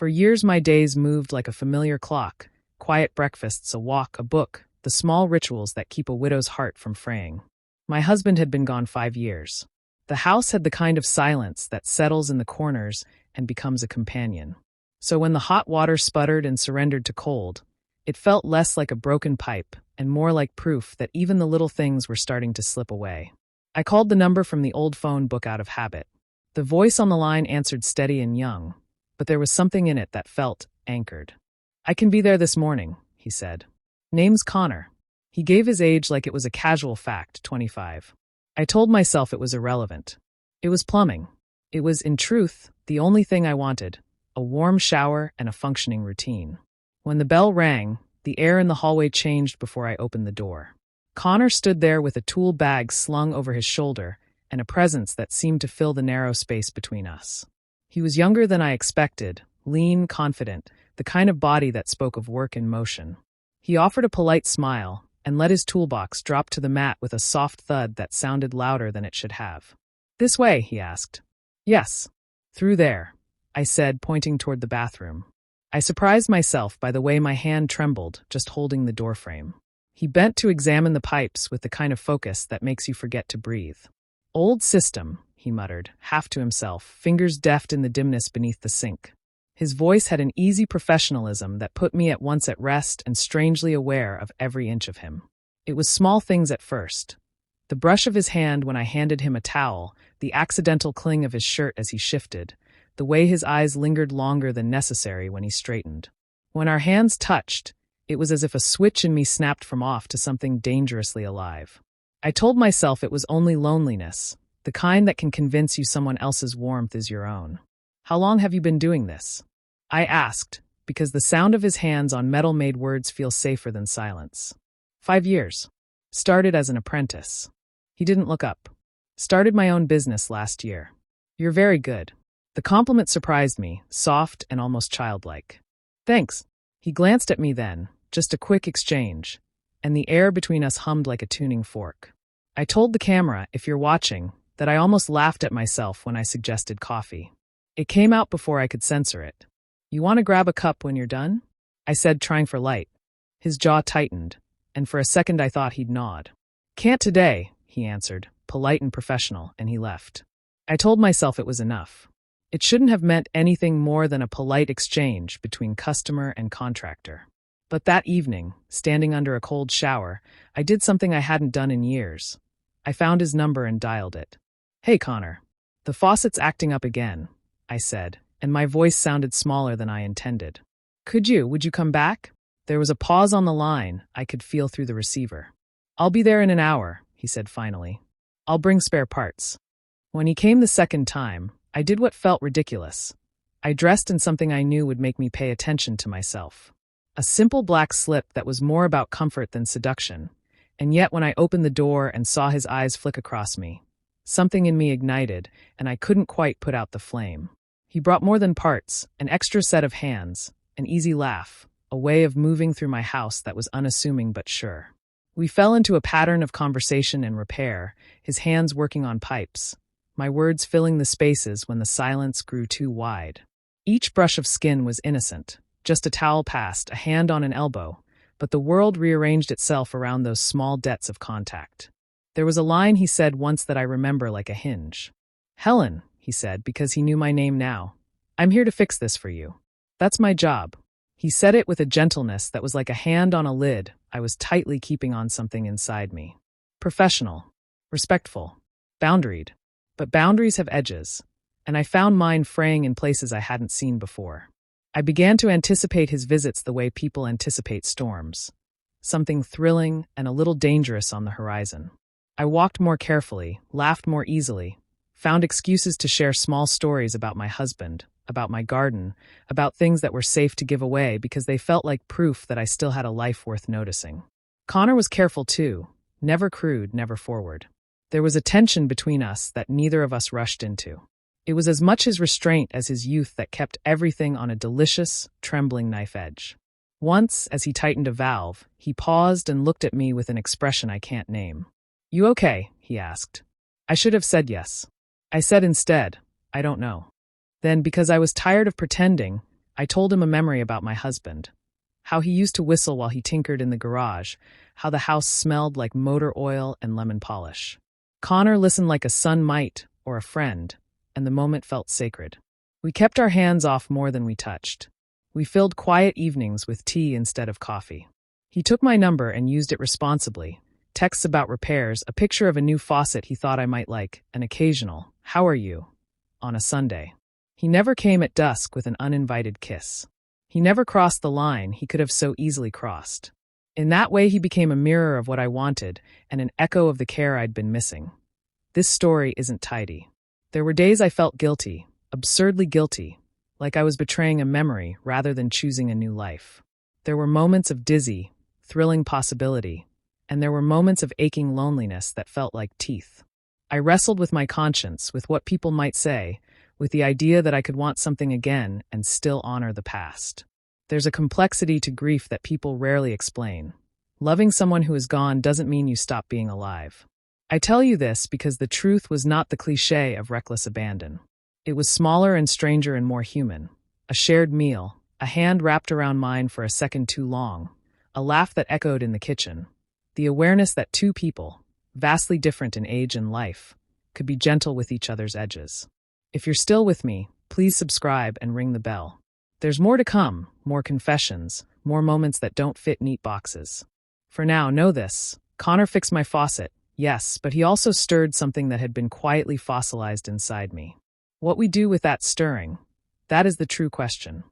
For years my days moved like a familiar clock, quiet breakfasts, a walk, a book, the small rituals that keep a widow's heart from fraying. My husband had been gone 5 years. The house had the kind of silence that settles in the corners and becomes a companion. So when the hot water sputtered and surrendered to cold, it felt less like a broken pipe and more like proof that even the little things were starting to slip away. I called the number from the old phone book out of habit. The voice on the line answered steady and young, but there was something in it that felt anchored. "I can be there this morning," he said. "Name's Connor." He gave his age like it was a casual fact, 25. I told myself it was irrelevant. It was plumbing. It was, in truth, the only thing I wanted, a warm shower and a functioning routine. When the bell rang, the air in the hallway changed before I opened the door. Connor stood there with a tool bag slung over his shoulder and a presence that seemed to fill the narrow space between us. He was younger than I expected, lean, confident, the kind of body that spoke of work in motion. He offered a polite smile and let his toolbox drop to the mat with a soft thud that sounded louder than it should have. "This way?" he asked. "Yes. Through there," I said, pointing toward the bathroom. I surprised myself by the way my hand trembled, just holding the doorframe. He bent to examine the pipes with the kind of focus that makes you forget to breathe. "Old system," he muttered, half to himself, fingers deft in the dimness beneath the sink. His voice had an easy professionalism that put me at once at rest and strangely aware of every inch of him. It was small things at first. The brush of his hand when I handed him a towel, the accidental cling of his shirt as he shifted, the way his eyes lingered longer than necessary when he straightened. When our hands touched, it was as if a switch in me snapped from off to something dangerously alive. I told myself it was only loneliness, the kind that can convince you someone else's warmth is your own. "How long have you been doing this?" I asked, because the sound of his hands on metal made words feel safer than silence. 5 years. Started as an apprentice." He didn't look up. "Started my own business last year." "You're very good." The compliment surprised me, soft and almost childlike. "Thanks." He glanced at me then, just a quick exchange, and the air between us hummed like a tuning fork. I told the camera, if you're watching, that I almost laughed at myself when I suggested coffee. It came out before I could censor it. "You want to grab a cup when you're done?" I said, trying for light. His jaw tightened, and for a second I thought he'd nod. "Can't today," he answered, polite and professional, and he left. I told myself it was enough. It shouldn't have meant anything more than a polite exchange between customer and contractor. But that evening, standing under a cold shower, I did something I hadn't done in years. I found his number and dialed it. "Hey, Connor. The faucet's acting up again," I said, and my voice sounded smaller than I intended. Would you come back?" There was a pause on the line I could feel through the receiver. "I'll be there in an hour," he said finally. "I'll bring spare parts." When he came the second time, I did what felt ridiculous. I dressed in something I knew would make me pay attention to myself. A simple black slip that was more about comfort than seduction, and yet when I opened the door and saw his eyes flick across me, something in me ignited, and I couldn't quite put out the flame. He brought more than parts, an extra set of hands, an easy laugh, a way of moving through my house that was unassuming but sure. We fell into a pattern of conversation and repair, his hands working on pipes, my words filling the spaces when the silence grew too wide. Each brush of skin was innocent, just a towel passed, a hand on an elbow, but the world rearranged itself around those small debts of contact. There was a line he said once that I remember like a hinge. "Helen," he said, because he knew my name now. "I'm here to fix this for you. That's my job." He said it with a gentleness that was like a hand on a lid I was tightly keeping on something inside me. Professional, respectful, boundaried. But boundaries have edges, and I found mine fraying in places I hadn't seen before. I began to anticipate his visits the way people anticipate storms. Something thrilling and a little dangerous on the horizon. I walked more carefully, laughed more easily, found excuses to share small stories about my husband, about my garden, about things that were safe to give away because they felt like proof that I still had a life worth noticing. Connor was careful too, never crude, never forward. There was a tension between us that neither of us rushed into. It was as much his restraint as his youth that kept everything on a delicious, trembling knife edge. Once, as he tightened a valve, he paused and looked at me with an expression I can't name. "You okay?" he asked. I should have said yes. I said instead, "I don't know." Then, because I was tired of pretending, I told him a memory about my husband, how he used to whistle while he tinkered in the garage, how the house smelled like motor oil and lemon polish. Connor listened like a son might, or a friend, and the moment felt sacred. We kept our hands off more than we touched. We filled quiet evenings with tea instead of coffee. He took my number and used it responsibly. Texts about repairs, a picture of a new faucet he thought I might like, an occasional, "How are you?" on a Sunday. He never came at dusk with an uninvited kiss. He never crossed the line he could have so easily crossed. In that way, he became a mirror of what I wanted and an echo of the care I'd been missing. This story isn't tidy. There were days I felt guilty, absurdly guilty, like I was betraying a memory rather than choosing a new life. There were moments of dizzy, thrilling possibility, and there were moments of aching loneliness that felt like teeth. I wrestled with my conscience, with what people might say, with the idea that I could want something again and still honor the past. There's a complexity to grief that people rarely explain. Loving someone who is gone doesn't mean you stop being alive. I tell you this because the truth was not the cliché of reckless abandon. It was smaller and stranger and more human. A shared meal, a hand wrapped around mine for a second too long, a laugh that echoed in the kitchen, the awareness that two people, vastly different in age and life, could be gentle with each other's edges. If you're still with me, please subscribe and ring the bell. There's more to come, more confessions, more moments that don't fit neat boxes. For now, know this. Connor fixed my faucet, yes, but he also stirred something that had been quietly fossilized inside me. What we do with that stirring, that is the true question.